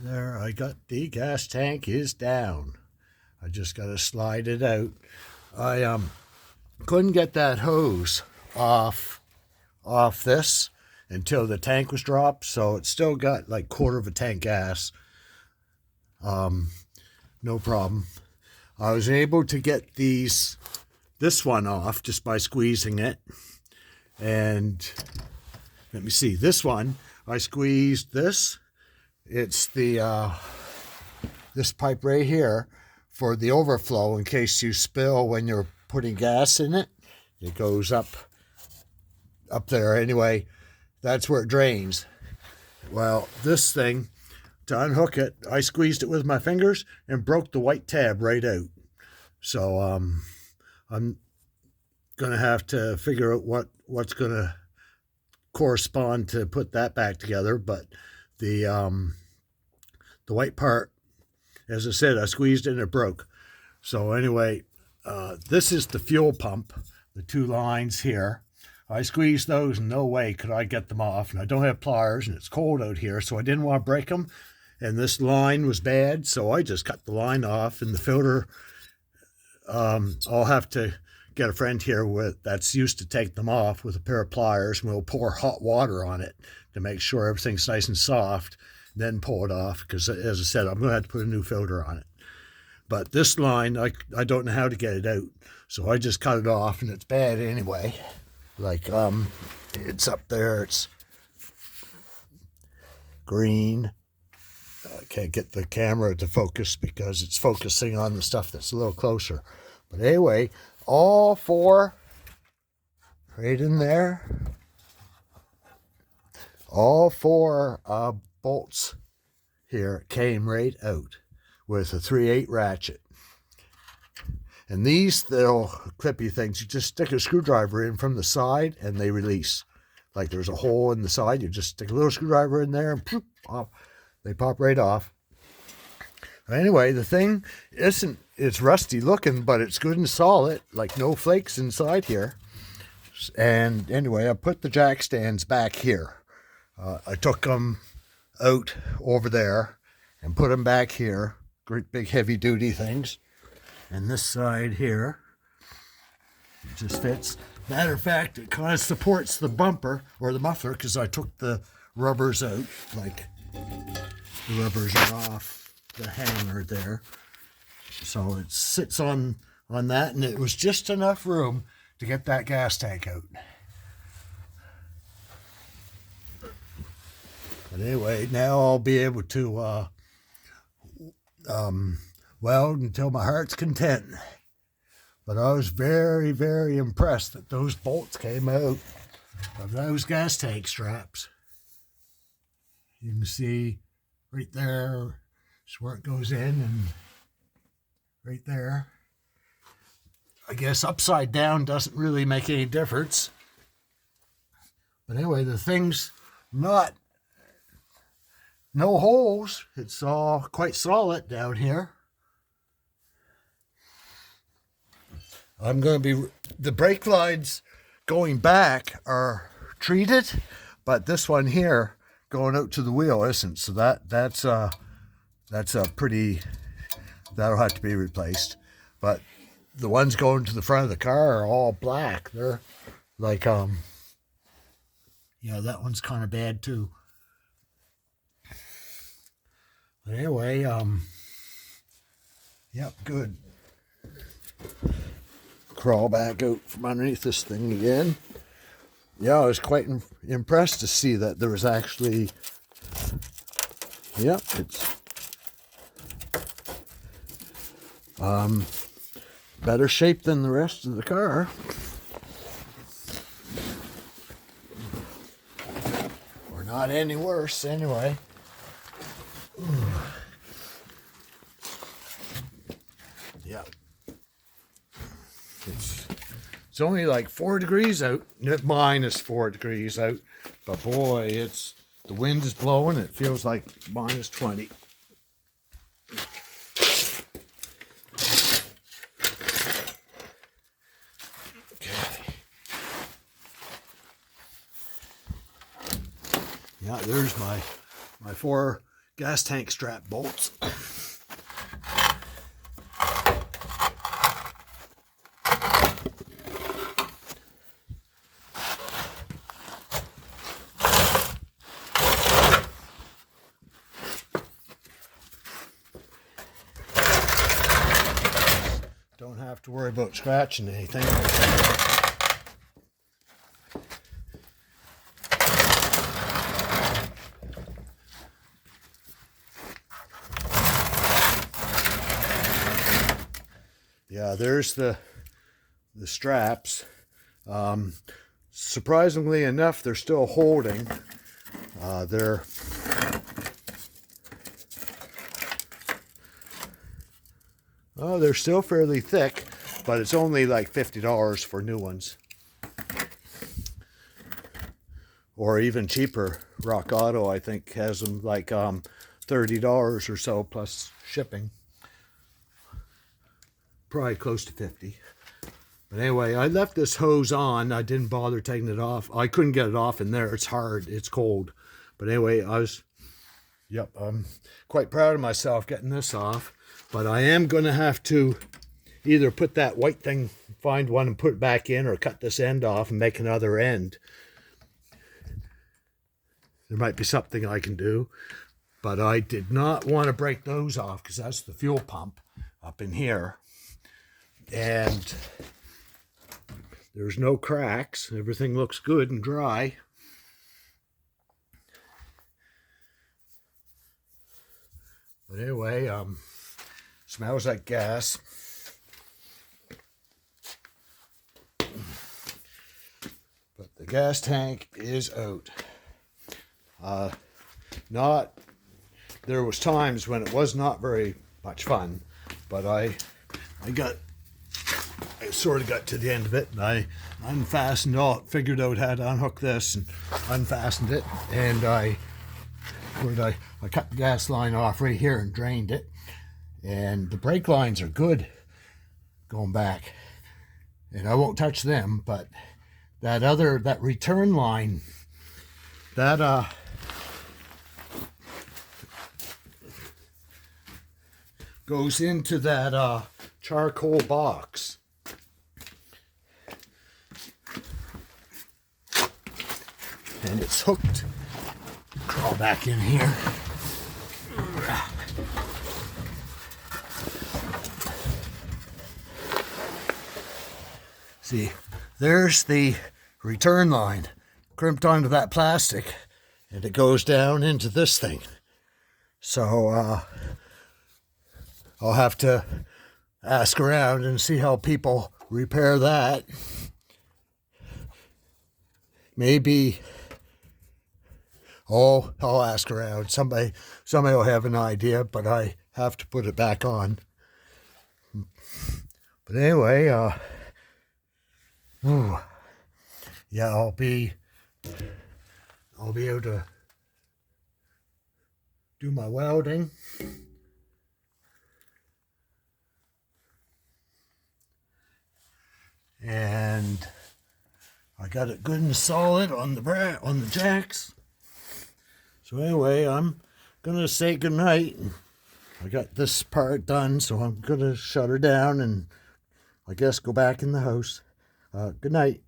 There, I got the gas tank is down. I just got to slide it out. I couldn't get that hose off this until the tank was dropped, so it's still got like quarter of a tank gas. No problem. I was able to get this one off just by squeezing it. And let me see, this one, I squeezed this. It's the this pipe right here for the overflow in case you spill when you're putting gas in it. It goes up there anyway. That's where it drains. Well, this thing, to unhook it, I squeezed it with my fingers and broke the white tab right out. So I'm gonna have to figure out what's gonna correspond to put that back together. But the white part, as I said, I squeezed it and it broke. So anyway, this is the fuel pump, the two lines here. I squeezed those and no way could I get them off. And I don't have pliers and it's cold out here, so I didn't want to break them. And this line was bad, so I just cut the line off. And the filter, I'll have to get a friend here that's used to take them off with a pair of pliers, and we'll pour hot water on it to make sure everything's nice and soft, then pull it off, because as I said, I'm going to have to put a new filter on it. But this line, I don't know how to get it out, so I just cut it off, and it's bad anyway. Like, it's up there, it's green. I can't get the camera to focus because it's focusing on the stuff that's a little closer. But anyway, all four, right in there, all four bolts here came right out with a 3/8 ratchet. And these little clippy things, you just stick a screwdriver in from the side and they release. Like there's a hole in the side, you just stick a little screwdriver in there and poof, off. They pop right off. Anyway, the thing it's rusty looking, but it's good and solid, like no flakes inside here. And anyway, I put the jack stands back here. I took them out over there and put them back here. Great big heavy duty things. And this side here, it just fits. Matter of fact, it kind of supports the bumper or the muffler because I took the rubbers out. Like the rubbers are off the hanger there. So it sits on that, and it was just enough room to get that gas tank out. But anyway, now I'll be able to weld until my heart's content. But I was very, very impressed that those bolts came out of those gas tank straps. You can see right there is where it goes in, and right there. I guess upside down doesn't really make any difference. But anyway, the thing's no holes. It's all quite solid down here. I'm going to be, the brake lines going back are treated, but this one here going out to the wheel isn't. So that's a pretty, that'll have to be replaced. But the ones going to the front of the car are all black. They're like, yeah, that one's kind of bad too. But anyway, yep, good. Crawl back out from underneath this thing again. Yeah, I was quite impressed to see that there was actually, yep, it's better shape than the rest of the car. Or not any worse, anyway. Yeah. It's only like 4 degrees out, minus 4 degrees out, but boy, the wind is blowing. It feels like minus 20. Okay. Yeah, there's my 4 gas tank strap bolts. Don't have to worry about scratching anything. Yeah, there's the straps. Surprisingly enough, they're still holding. They're still fairly thick, but it's only like $50 for new ones. Or even cheaper. Rock Auto, I think, has them like $30 or so plus shipping. Probably close to 50. But anyway, I left this hose on. I didn't bother taking it off. I couldn't get it off in there. It's hard. It's cold. But anyway, I'm quite proud of myself getting this off. But I am going to have to either put that white thing, find one and put it back in, or cut this end off and make another end. There might be something I can do. But I did not want to break those off because that's the fuel pump up in here. And there's no cracks. Everything looks good and dry. But anyway, smells like gas. But the gas tank is out. There was times when it was not very much fun, but I sort of got to the end of it, and I unfastened figured out how to unhook this and unfastened it, and I cut the gas line off right here and drained it, and the brake lines are good going back, and I won't touch them, but that return line, that goes into that charcoal box. And it's hooked. Crawl back in here. See, there's the return line crimped onto that plastic, and it goes down into this thing. So I'll have to ask around and see how people repair that. Maybe, I'll ask around. Somebody will have an idea, but I have to put it back on. But anyway, yeah, I'll be able to do my welding. And I got it good and solid on the jacks. So anyway, I'm gonna say goodnight. I got this part done, so I'm gonna shut her down and I guess go back in the house. Good night.